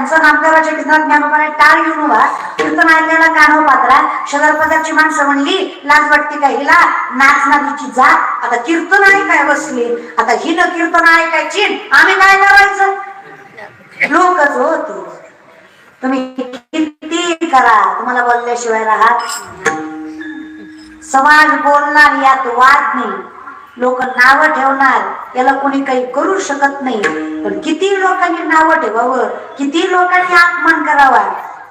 त्यांचं नामदेवाच्या कीर्तनात ज्ञानोबाने टाळ घेऊन उभा, कीर्तन ऐकायला कानव पात्रा. शेजारपाजारची माणसं म्हणली लाज वाटते का हिला, नाच नाचीची जात, आता कीर्तन ऐकाय बसली, आता हिनं कीर्तन ऐकायची, आम्ही काय करायचं? लोकच होती. तुम्ही किती करा, तुम्हाला बोलल्याशिवाय राहत. समाज बोलणार यात वाद नाही, लोक नाव ठेवणार याला कोणी काही करू शकत नाही. पण किती लोकांनी नाव ठेवावं, किती लोकांनी अपमान करावा.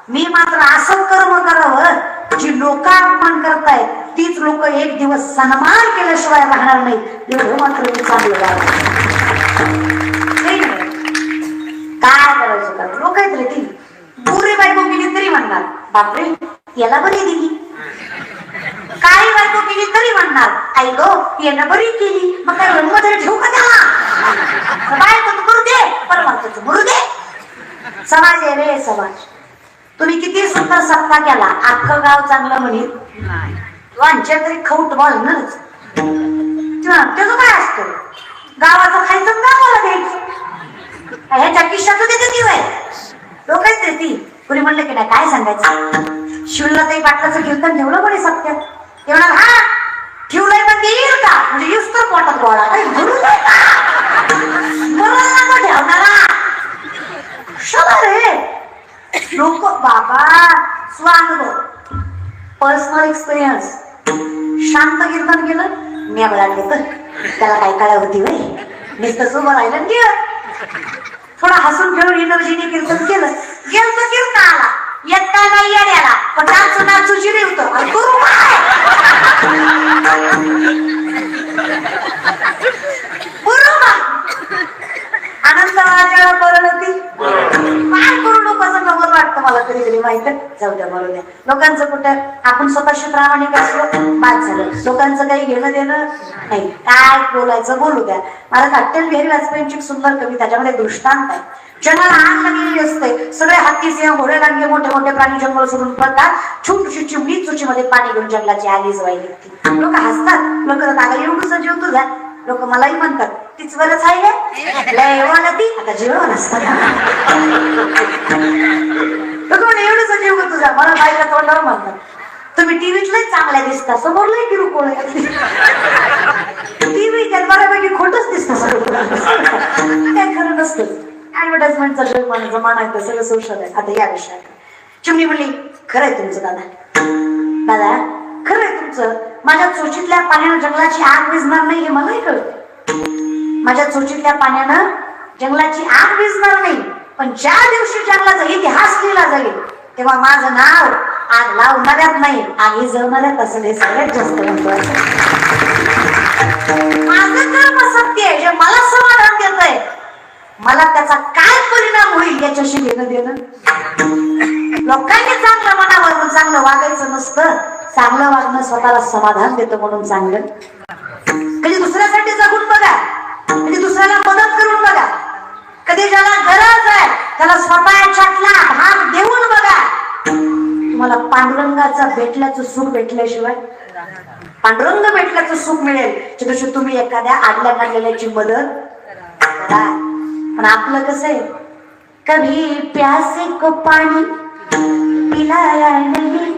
मी मात्र असं कर्म करावं जी लोक अपमान करतायत तीच लोक एक दिवस सन्मान केल्याशिवाय राहणार नाही. एवढं मात्र मी चांगलं काय करायचं का? लोक आहेत रे ती पुरी बायको केली तरी म्हणणार बापरे याला बरी दिली, काही बायको केली तरी म्हणणार आई गो यानं बरी केली, मग काय मध्ये ठेवू का त्याला? बायको तू करू दे, परमात्मा मरू दे. समाज आहे रे समाज. तुम्ही किती सुंदर सत्ता केला, अख्खं गाव चांगलं म्हणित वांच्या तरी खौट बोलणारच. त्याचं काय असतं, गावाचं खायचं गावाला द्यायचं, ह्याच्या किशाचं देते ती वय लोक आहेत रे ती. कुणी म्हणलं की नाही काय सांगायचं, शिवलाताई पाटलाचं कीर्तन ठेवलं कोणी सत्यात, तेवढा हा ठेवलंय पण ते येईल का, म्हणजे येऊस तर पोटात गोळा काही भरू नये का, मरायला नको ठेवणारा सगळं रे लोक. बाबा स्वानुभव पर्सनल एक्सपिरियन्स. शांत कीर्तन केलं मेबळा घेत, त्याला काय काय होती वय नुसतं उभं राहिलं गेलं. थोडा हसून खेळून एनर्जीने कीर्तन केलं, गेलं तर कीर्तन आला येत काय नाही येण्याला, पण नाचू नाचू जिरे होतं करू काय आनंदाच्या परळती काय करू नको असं नवल वाटतं मला कधी कधी माहित. जाऊ द्या मरू द्या, लोकांचं कुठं आपण स्वतःशी प्रामाणिक असलो बाद झालं. लोकांचं काही घेणं देणं नाही, काय बोलायचं बोलू द्या. मला अटल बिहारी वाजपेयींची सुंदर कविता, त्याच्यामध्ये दृष्टांत आहे. जंगलाला आग लागलेली असते, सगळे हत्ती सिंह घोडे लांडगे मोठे मोठे प्राणी जंगल सोडून पडतात, छोटीशी चिमणी चुचीमध्ये पाणी घेऊन जंगलाची आगी जवाई निघते. लोक हसतात, लोक आता एवढं जीव तुझा, लोक मलाही म्हणतात तीच बरंच आहे लय ती आता जेवण असतात. एवढंच जीव तुझा, मला बायका तोंडावर म्हणतात तुम्ही टीव्हीतलंच चांगल्या दिसता, समोर लय किरकोळ टीव्ही त्यात बऱ्यापैकी खोटच दिसतं सगळं, काय खरं नसतं. ऍडव्हर्टाइजमेंटचा जमाना आहे, सगळं सोशल आहे. आता या विषयात चिमणी म्हणली खरंय तुमचं दादा, दादा खरंय तुमचं, माझ्या चोचीतल्या पाण्यानं जंगलाची आग विझणार नाही हे मलाही कळतं. माझ्या चोचीतल्या पाण्यानं जंगलाची आग विझणार नाही, पण ज्या दिवशी जंगलाचा इतिहास लिहिला जाईल तेव्हा माझं नाव आग लावणाऱ्यात नाही आग विझवणाऱ्यात असेल, हे सगळ्यात जास्त महत्वाचं. माझं कर्म सत्य आहे, जे मला समाधान देत आहे, मला त्याचा काय परिणाम होईल याच्याशी घेणं देणं. लोकांनी चांगलं म्हणावं म्हणून चांगलं वागायचं नसतं, चांगलं वागणं स्वतःला समाधान देतं म्हणून चांगलं. कधी दुसऱ्यासाठी जगून बघा, कधी दुसऱ्याला मदत करून बघा, कधी ज्याला गरज आहे त्याला स्वतःच्यातला भाग देऊन बघा. तुम्हाला पांडुरंगाचा भेटल्याचं सुख भेटल्याशिवाय, पांडुरंग भेटल्याचं सुख मिळेल त्या दिवशी तुम्ही एखाद्या आडल्या काढलेल्याची मदत करा. पण आपलं कसं आहे, कभी प्यासे को पानी पिलाया नहीं,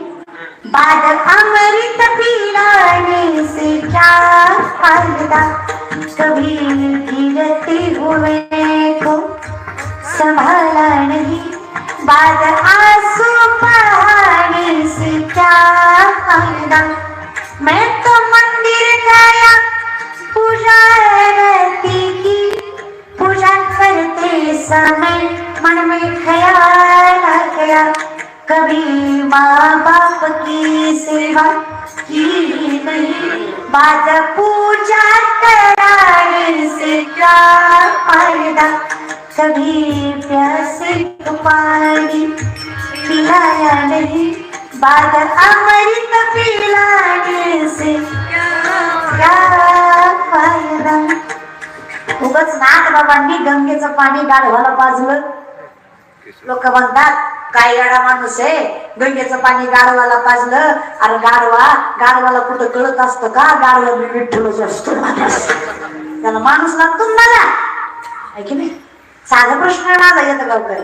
बाद अमृत पिलाने से क्या फायदा, कभी गिरते हुए को संभाला नहीं, बाद आंसू बहाने से क्या फायदा. मैं तो मंदिर गया पूजा रहती की, पूजा करते समय मन में ख्याल आ गया, कभी माँ बाप की सेवा की नहीं, बाद पूजा कराने से क्या फायदा, कभी प्यासे को पानी पिलाया नहीं, बाद अमृत पिलाने से क्या फायदा. उगाच नाथ बाबांनी गंगेचं पाणी गाढवाला पाजलं. लोक म्हणतात काय येडा माणूस आहे, गंगेचं पाणी गाढवाला पाजलं. अरे गाढवाला कुठं कळत असतं का, गाढवा विठ्ठलच असतो, त्याला माणूस लागतो ना आहे की नाही. साधा प्रश्न माझा येतं गावकरी,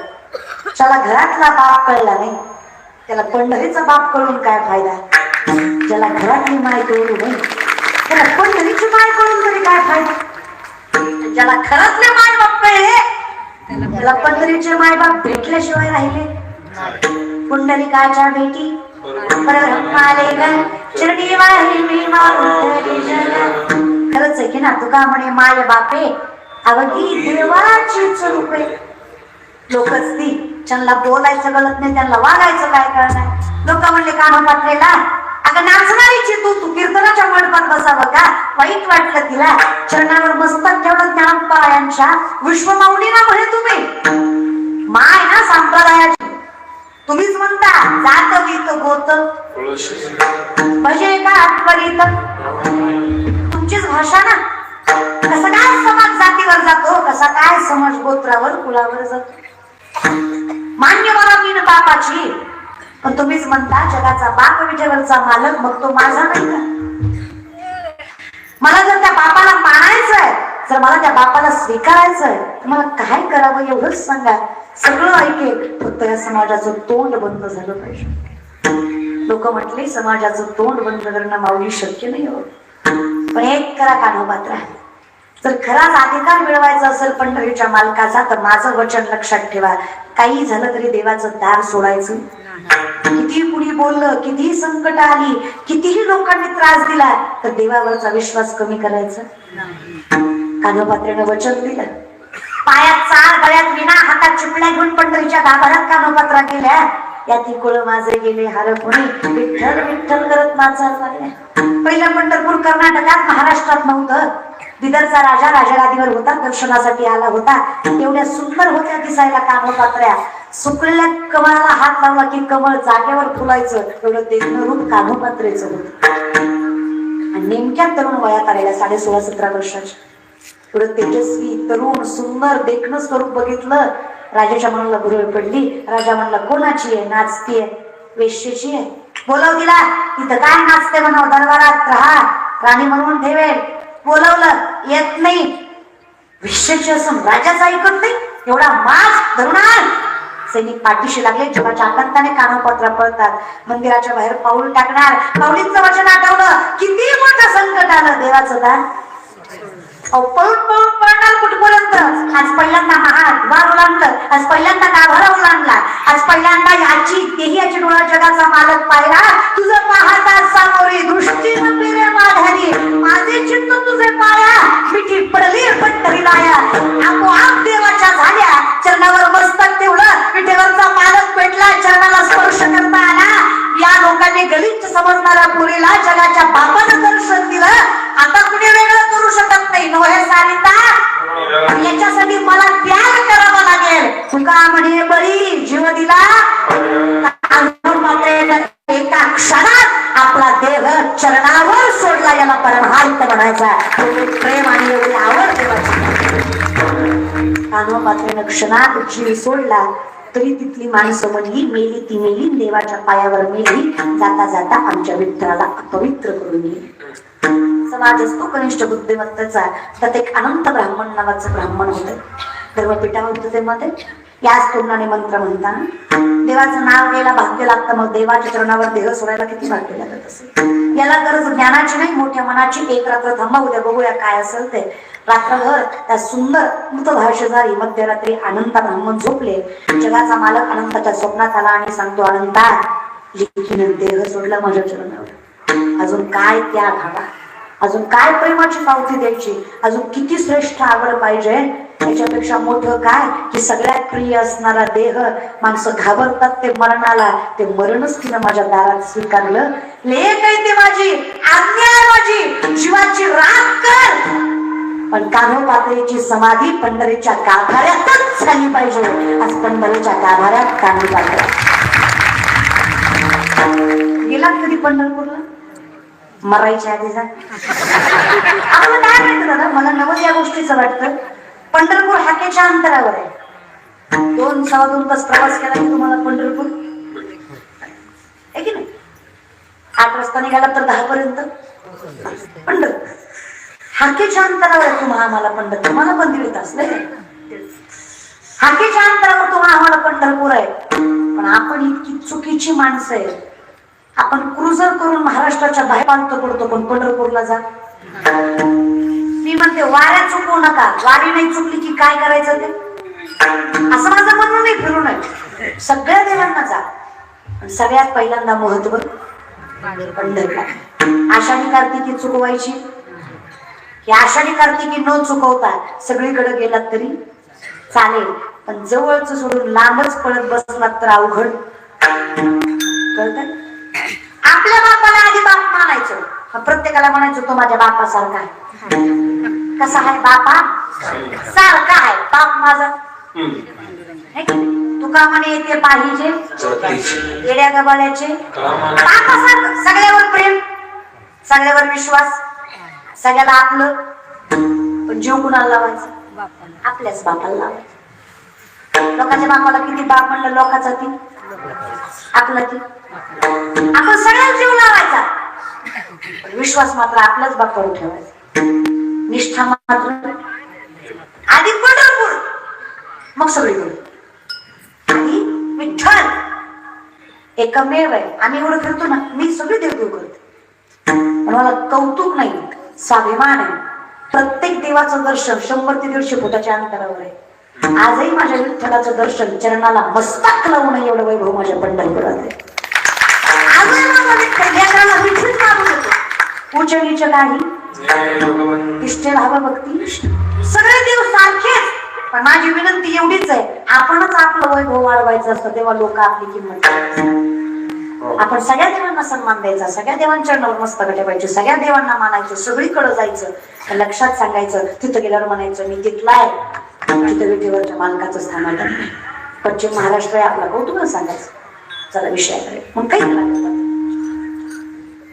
त्याला घरातला बाप कळला नाही, त्याला पंढरीचा बाप कळून काय फायदा? ज्याला घरातली माय कळू नाही त्याला पंढरीची माय कळून तरी काय फायदा? ज्याला घरातले माय बाप कळले त्याला पंढरीचे माय बाप भेटल्याशिवाय राहिले. पुंडलिकाच्या भेटी खरंच आहे की ना? तुका म्हणे माय बापे अवघी देवाचीच रूपे. लोकच ती त्यांना बोलायचं कळत नाही, त्यांना वागायचं काय कळणार. लोक म्हणले कानोपात्रेला, अगं नाचणारीची तू तू कीर्तनाच्या मंडपात बसावं का? वाईट वाटलं तिला. चरणावर मस्तक ठेवलं ज्ञानपायांच्या विश्वमाऊलीना म्हणे तुम्ही माय ना संप्रदायाची. तुम्हीच म्हणता जात गीत गोत भजे का आत्मरीत. तुमचीच भाषा ना. कसं काय समाज जातीवर जातो, कसा काय समाज गोत्रावर कुळावर जातो. मान्य मला मीन बापाची, पण तुम्हीच म्हणता जगाचा बाप विठेवरचा मालक, मग तो माझा नाही का? मला जर त्या बापाला मानायचंय, जर मला त्या बापाला स्वीकारायचंय, मला काय करावं एवढंच सांगा. सगळं ऐकेल, फक्त या समाजाचं तोंड बंद झालं पाहिजे. लोक म्हटले समाजाचं तोंड बंद करणं माऊली शक्य नाही होत, पण एक करा कानोपात्रा, जर खराच अधिकार मिळवायचा असेल पंढरीच्या मालकाचा, तर माझं वचन लक्षात ठेवा, काही झालं तरी देवाचं दार सोडायचं. किती कुणी बोललं, कितीही संकट आली, कितीही लोकांनी त्रास दिला, तर देवावरचा विश्वास कमी करायचा. कानोपात्रेनं वचन दिलं. पायात चाळ, गळ्यात विना, हातात चिपल्या घेऊन पंढरीच्या गाभाऱ्यात कानोपात्रा गेल्या. याती कुळ माझे गेले हरपुणी, विठ्ठल विठ्ठल करत नाचायला लागल्या. पहिलं पंढरपूर कर्नाटकात, महाराष्ट्रात नव्हतं. बिदरचा राजा राजगादीवर होता, दर्शनासाठी आला होता. एवढ्या सुंदर होत्या दिसायला कानोपात्र्या. सुकलेल्या कमळाला हात लावला की कमळ जागेवर फुलायचं, एवढं देखणं रूप कानोपात्रेचं होतं. आणि नेमक्या तरुण वयात आलेल्या 16-17 वर्षाच्या, एवढं तेजस्वी तरुण सुंदर देखणं स्वरूप बघितलं. राजाच्या मनाला भुरळ पडली. राजा म्हणला, कोणाची आहे? नाचतीये, वेश्येची आहे. बोलव तिला. तिथं काय नाचते म्हणावं, दरबारात राहा, राणी म्हणून ठेवेल. बोलवलं, येत नाही. वेश्येची असून राजाचं ऐकत नाही, एवढा माज धरुणार. सैनिक पाठीशी लागले, जीवाच्या आकांताने कानोपात्रा पळतात. मंदिराच्या बाहेर पाऊल टाकणार, पाऊलींचं वचन आठवलं. किती मोठं संकट आलं, देवाचं दान पळून पळून पळणार कुठपर्यंत. आज पहिल्यांदा महाद्वार ओलांडलं, आज पहिल्यांदा गाभारा ओलांडला, आज पहिल्यांदा याची देहियाची डोळा जगाचा मालक पाहिला. तुझं पाहता सामोरी दृष्टी मंदिरे माधारी, माझे चित्त तुझे पाया, मिठी पडली पंढरी लाया. आपोआप देवाच्या झाल्या, चरणावर मस्तक ठेवलं, विठेवरचा मालक पेटला, चरणाला स्पर्श करता आला. या लोकांनी गलिच्छ समजणाऱ्या पुरीला जगाच्या बापानं दर्शन दिलं. आता कुणी वेगळं करू शकत नाही. नो हे सारिता, याच्यासाठी मला त्याग करावा लागेल. तुका म्हणे बळी जीव दिला, एका क्षणात आपला देह चरणावर सोडला. याला परमार्थ म्हणायचा. प्रेम आणि एवढी आवड देवाची. कानोपात्रेनं क्षणात जीव सोडला, तरी तिथली माणसं म्हणली, मेली ती मेली, देवाच्या पायावर मेली, जाता जाता आमच्या विठ्ठलाला अपवित्र करून गेली. समाज असतो कनिष्ठ बुद्धिमत्तेचा. त्यात एक अनंत ब्राह्मण नावाचं ब्राह्मण होते. धर्मपीठामध्ये याच तोंडाने मंत्र म्हणताना देवाचं नाव घ्यायला भाग्य लागतं. मग देवाच्या चरणावर देह सोडायला किती भाग्य लागत असेल. याला गरज ज्ञानाची नाही, मोठ्या मनाची. एक रात्र थांबा, उद्या बघूया काय असेल ते. रात्रभर त्या सुंदर मृत भाषेदारी मध्यरात्री अनंत ब्राह्मण झोपले. जगाचा मालक अनंताच्या स्वप्नात आला आणि सांगतो, अनंता, लेकीनं देह सोडला माझ्या चरणावर. अजून काय त्याग हवा, अजून काय प्रेमाची पावती द्यायची, अजून किती श्रेष्ठ आवड पाहिजे. त्याच्यापेक्षा मोठं काय की सगळ्यात प्रिय असणारा देह. माणसं घाबरतात ते मरणाला, ते मरणच तिनं माझ्या दारात स्वीकारलं. लेक आहे ती माझी, आज्ञा आहे माझी, जीवाची राख कर. पण कानोपात्रेची समाधी पंढरीच्या गाभाऱ्यातच झाली पाहिजे. आज पंढरीच्या गाभाऱ्यात कानोपात्रा. गेलात कधी पंढरपूरला? मरायच्या आधी जा. आपलं काय माहिती दादा, मला नवं या गोष्टीचं वाटतं. पंढरपूर हाकेच्या अंतरावर आहे. 2-2.25 तास प्रवास केला की तुम्हाला पंढरपूर आहे की नाही. 8 वाजता निघाला तर 10 पर्यंत पंढरपूर. हाकेच्या अंतरावर आहे. तुम्हाला आम्हाला पंढरपूर, तुम्हाला पण 1.5 तास नाही. हाकेच्या अंतरावर तुम्हाला आम्हाला पंढरपूर आहे. माणसं आहे. आपण क्रुझर करून महाराष्ट्राच्या बाहेर पालतो पडतो, पण पंढरपूरला जा. मी म्हणते वाऱ्या चुकवू नका. वारी नाही चुकली की काय करायचं ते, असं माझं म्हणणं नाही. फिरू नये, सगळ्या देवांना जा. सगळ्यात पहिल्यांदा महत्व पंढरपूर. आषाढी कार्तिकी चुकवायची, ही आषाढी कार्तिकी न चुकवता सगळीकडे गेलात तरी चालेल, पण जवळच सोडून लांबच पळत बसलात तर अवघड. कळत? आपल्या बापाला आधी बाप मानायचं, प्रत्येकाला म्हणायचं तो माझ्या बापासारखा आहे. कसा आहे बापा सारखा आहे बाप माझा. तुका म्हणे ते पाहिजे येड्या गबाळ्याचे बापासारखं. सगळ्यावर प्रेम, सगळ्यावर विश्वास, सगळ्याला आपलं. पण जीव कुणाला लावायचा? आपल्याच बापाला लावायचं. लोकांच्या बापाला किती बाप म्हणलं लोकांचा ती आपला ती. आपण सगळ्यात जीव लावायचा, पण विश्वास मात्र आपल्याच बापावर ठेवायचा. निष्ठा मात्र आधी पंढरपूर, मग सगळीकडे. आधी विठ्ठल एकमेव आहे. आम्ही एवढं फिरतो ना, मी सगळी देवदेव करते, पण मला कौतुक नाही, स्वाभिमान आहे. प्रत्येक देवाचं दर्शन 100 ते 150 फुटाच्या अंतरावर आहे. आजही माझ्या विठ्ठलाचं दर्शन चरणाला मस्तक लावून एवढं वैभव माझ्या पंढरपुरात आहे. आजही माझा विठ्ठल लेकराला विठ्ठल मागून येतो. उच्च नीच काही इष्टे भाव भक्ती, सगळे देव सारखेच. पण माझी विनंती एवढीच आहे, आपणच आपलं वैभव वाढवायचं असतं, तेव्हा लोक आपली किंमत करतात. आपण सगळ्या देवांना सन्मान द्यायचा, सगळ्या देवांच्या नमस्कार ठेवायचे, सगळ्या देवांना मानायचं, सगळीकडे जायचं. लक्षात सांगायचं, तिथं गेल्यावर म्हणायचं मी तिथला आहे, तिथं विठेवरच्या मालकाचं स्थान आहे. पश्चिम महाराष्ट्र आहे आपला, कौतुक सांगायचं. चला विषयाकडे. मग काही लागतं.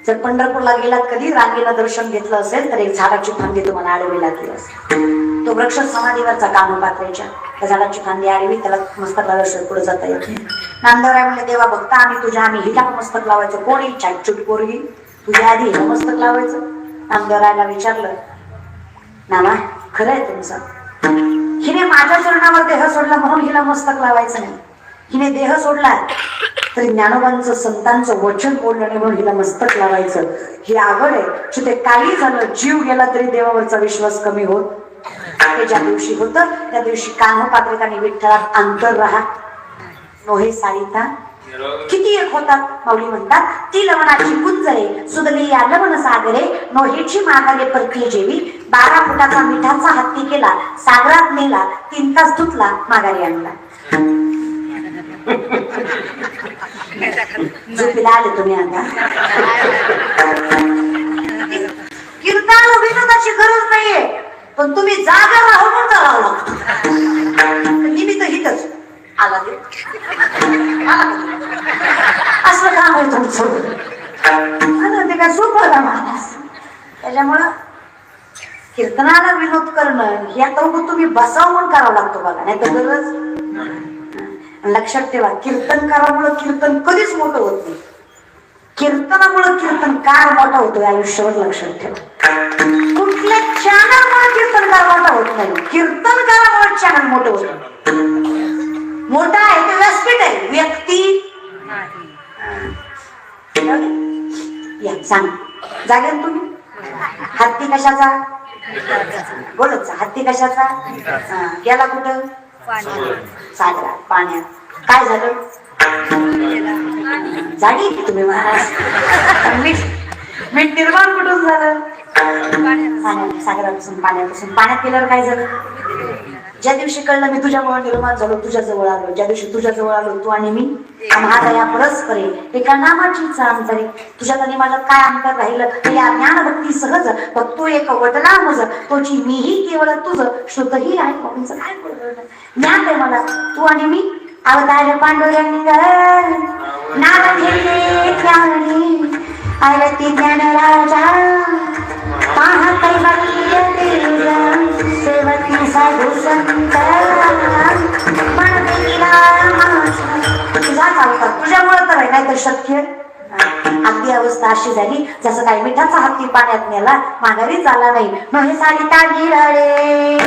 जर पंढरपूरला गेलात, कधी रांगेला दर्शन घेतलं असेल तर एक झाडाची फांदी तुम्हाला आडवी लागली असेल. तो वृक्ष समाधीवरचा कामपात्रेच्या, त्या झाडाची फांदी आडवी, त्याला मस्तक लावल्याशिवाय पुढे जाता येत नाही. नामदेवराय म्हणले देवा बघता आम्ही हिला मस्तक लावायचं. कोणी चाटचूट पोरगी तुझ्या आधी हिला मस्तक लावायचं? नामदेवरायला विचारलं, नाना खरं आहे तुमचं, हिने माझ्या चरणावर देह सोडला म्हणून हिला मस्तक लावायचं नाही. हिने देह सोडला तरी ज्ञानोबांचं संतांचं वचन बोललं नाही म्हणून हिला मस्तक लावायचं. ही आवड आहे. जिथे काही झालं, जीव गेला तरी देवावरचा विश्वास कमी होत. हे ज्या दिवशी होतं त्या दिवशी कान्होपात्रिकांनी विठ्ठलात अंतर राहा नोहे सारिता किती एक होतात. माऊली म्हणतात ती लवणाची कुंजरे सुदली या लवण सागरे नोहेची मागाले परती जेवी 12 फुटाचा मिठाचा हत्ती केला सागरात नेला 3 तास धुतला माघारी आणला. झोपीला आले तुम्ही आता. कीर्तनाला विनोदाची गरज नाहीये, पण तुम्ही जागा राहून करावं लागतं. निमित्त हितच आला ते असं काम आहे तुमचं. ते काय सोपं का माणूस. त्याच्यामुळं कीर्तनाला विनोद करणं हे आता तुम्ही बसाव म्हणून करावं लागतो बघा, नाही तर गरज. लक्षात ठेवा, कीर्तनकारामुळे कीर्तन कधीच मोठं होत नाही. कीर्तनामुळे कीर्तनकार मोठा होतोय आयुष्यावर. लक्षात ठेवा, कुठल्या चॅनलमुळे कीर्तनकार मोठा होत नाही, कीर्तनकारामुळे चॅनल मोठं होत. मोठा आहे ते व्यासपीठ आहे, व्यक्ती या सांग जागेल तुम्ही. हत्ती कशाचा बोलत, हत्ती कशाचा गेला कुठं सागरात पाण्यात. काय झालं जाडी की तुम्ही महाराज. मीठ निर्माण कुठून झालं सागरापासून पाण्यापासून. पाण्यात गेल्यावर काय झालं. ज्या दिवशी कळलं मी तुझ्यामुळे निर्माण झालो, तुझ्या जवळ आलो, ज्या दिवशी तुझ्या जवळ आलो तू आणि मी माझा या परस्परे एका नामाचीच अंतरे. तुझ्यात आणि माझ्यात काय अंतर राहिलं या ज्ञानभक्ती सहज बघतो एक वटला मज तोची मीही केवळ तुझं श्रुतही आहे. तुमचं काय ज्ञान आहे मला. तू आणि मी अवतार पांडुरंग नाम घेतले त्याने आरती ज्ञान राजा पाहा कैवल्य सेवकी साधू संत तुझा चालतात तुझ्यामुळे तर आहे, नाही तर शक्य. अगदी अवस्था अशी झाली जसं काही मिठाचा हत्ती पाण्यात नेला माघारी चालला नाही. नोहे सारिता गिराळे